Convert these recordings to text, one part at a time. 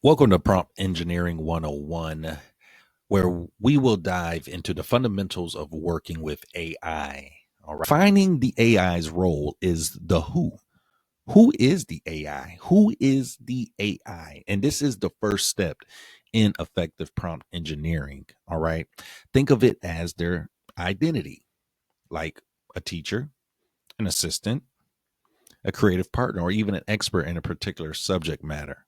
Welcome to Prompt Engineering 101, where we will dive into the fundamentals of working with AI. All right. Finding the AI's role is the who. Who is the AI? Who is the AI? And this is the first step in effective prompt engineering. All right. Think of it as their identity, like a teacher, an assistant, a creative partner, or even an expert in a particular subject matter.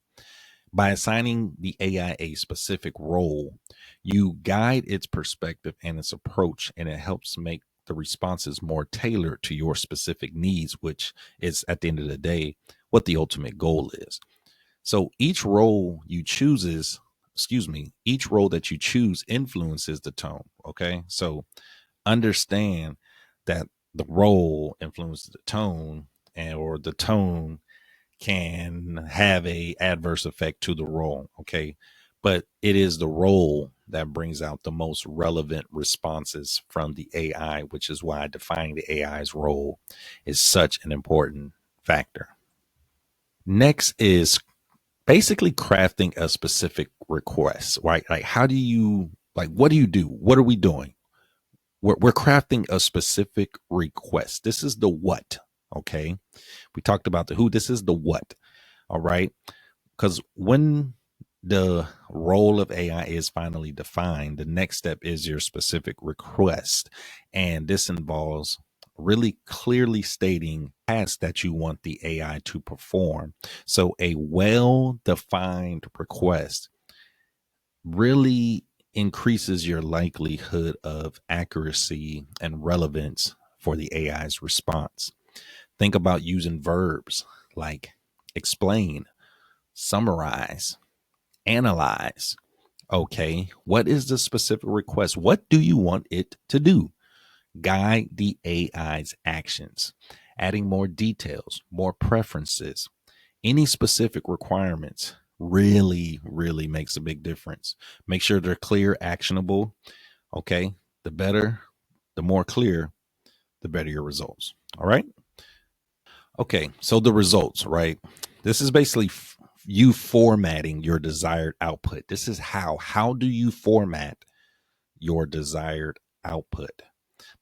By assigning the AI a specific role, you guide its perspective and its approach, and it helps make the responses more tailored to your specific needs, which is at the end of the day what the ultimate goal is. So each role that you choose influences the tone. Okay. So understand that the role influences the tone, or the tone can have a adverse effect to the role. Okay. But it is the role that brings out the most relevant responses from the AI, which is why defining the AI's role is such an important factor. Next is basically crafting a specific request, right? Like, what do you do? What are we doing? We're crafting a specific request. This is the what. Okay. We talked about the who. This is the what. All right. Because when the role of AI is finally defined, the next step is your specific request. And this involves really clearly stating tasks that you want the AI to perform. So a well defined request really increases your likelihood of accuracy and relevance for the AI's response. Think about using verbs like explain, summarize, analyze. Okay, what is the specific request? What do you want it to do? Guide the AI's actions, adding more details, more preferences, any specific requirements really makes a big difference. Make sure they're clear, actionable. Okay, the more clear, the better your results. All right. Okay, so the results, right? This is basically you formatting your desired output. This is how do you format your desired output?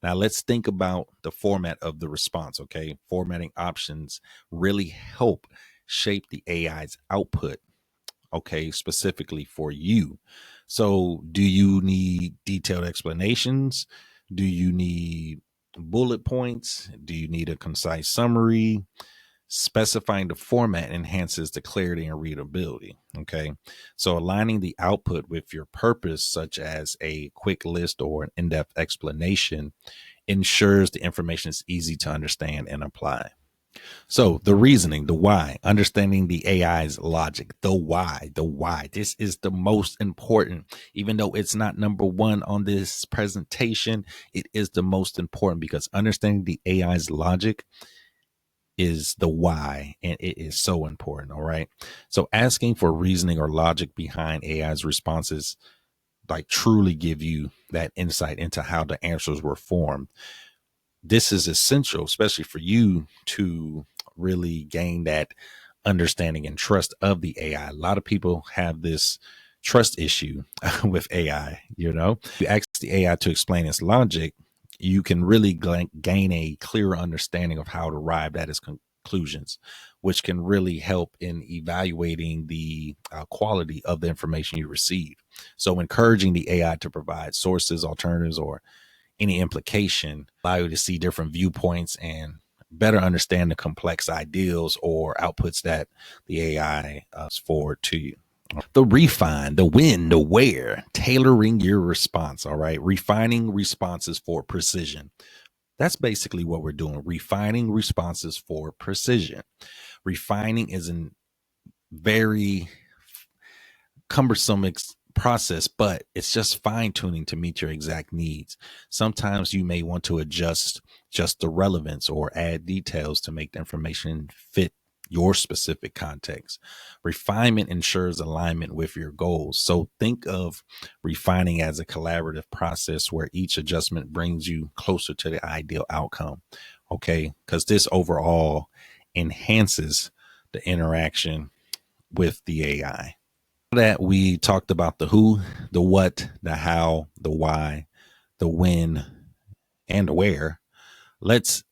Now let's think about the format of the response. Okay, formatting options really help shape the AI's output. Okay, specifically for you. So do you need detailed explanations? Do you need bullet points? Do you need a concise summary? Specifying the format enhances the clarity and readability. Okay. So aligning the output with your purpose, such as a quick list or an in-depth explanation, ensures the information is easy to understand and apply. So the reasoning, the why, understanding the AI's logic, the why. This is the most important. Even though it's not number one on this presentation, it is the most important because understanding the AI's logic is the why, and it is so important. All right. So asking for reasoning or logic behind AI's responses like truly give you that insight into how the answers were formed. This is essential, especially for you to really gain that understanding and trust of the AI. A lot of people have this trust issue with AI. You ask the AI to explain its logic, you can really gain a clearer understanding of how to arrive at its conclusions, which can really help in evaluating the quality of the information you receive. So encouraging the AI to provide sources, alternatives, or any implication allow you to see different viewpoints and better understand the complex ideals or outputs that the AI forward to you. The refine, the when, the where, tailoring your response. All right. Refining responses for precision. That's basically what we're doing. Refining responses for precision. Refining is a very cumbersome process, but it's just fine tuning to meet your exact needs. Sometimes you may want to adjust just the relevance or add details to make the information fit your specific context. Refinement ensures alignment with your goals. So think of refining as a collaborative process where each adjustment brings you closer to the ideal outcome. Okay. Because this overall enhances the interaction with the AI. That we talked about the who, the what, the how, the why, the when, and the where. Let's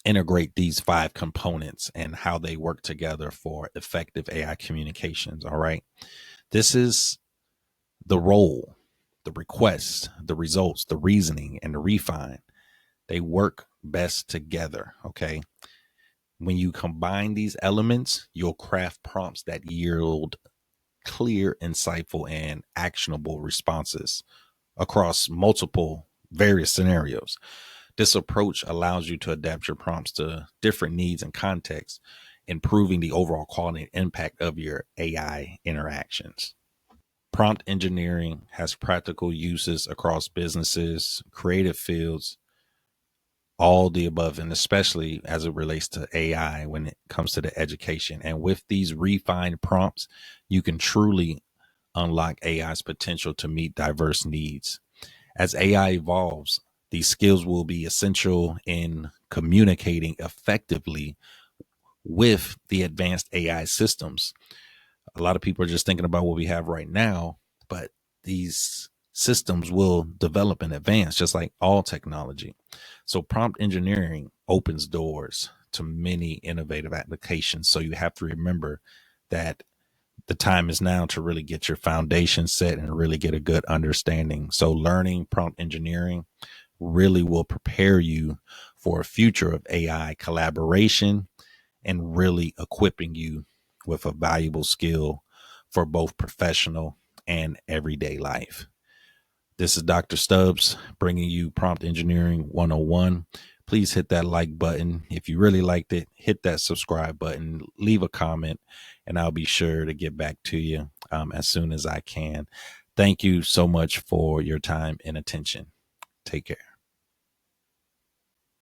integrate these 5 components and how they work together for effective AI communications. All right. This is the role, the request, the results, the reasoning, and the refine. They work best together. Okay. When you combine these elements, you'll craft prompts that yield clear, insightful, and actionable responses across multiple various scenarios. This approach allows you to adapt your prompts to different needs and contexts, improving the overall quality and impact of your AI interactions. Prompt engineering has practical uses across businesses, creative fields, all the above, and especially as it relates to AI when it comes to the education. And with these refined prompts, you can truly unlock AI's potential to meet diverse needs. As AI evolves, these skills will be essential in communicating effectively with the advanced AI systems. A lot of people are just thinking about what we have right now, but these systems will develop and advance just like all technology. So prompt engineering opens doors to many innovative applications. So you have to remember that the time is now to really get your foundation set and really get a good understanding. So learning prompt engineering really will prepare you for a future of AI collaboration and really equipping you with a valuable skill for both professional and everyday life. This is Dr. Stubbs bringing you Prompt Engineering 101. Please hit that like button. If you really liked it, hit that subscribe button, leave a comment, and I'll be sure to get back to you as soon as I can. Thank you so much for your time and attention. Take care.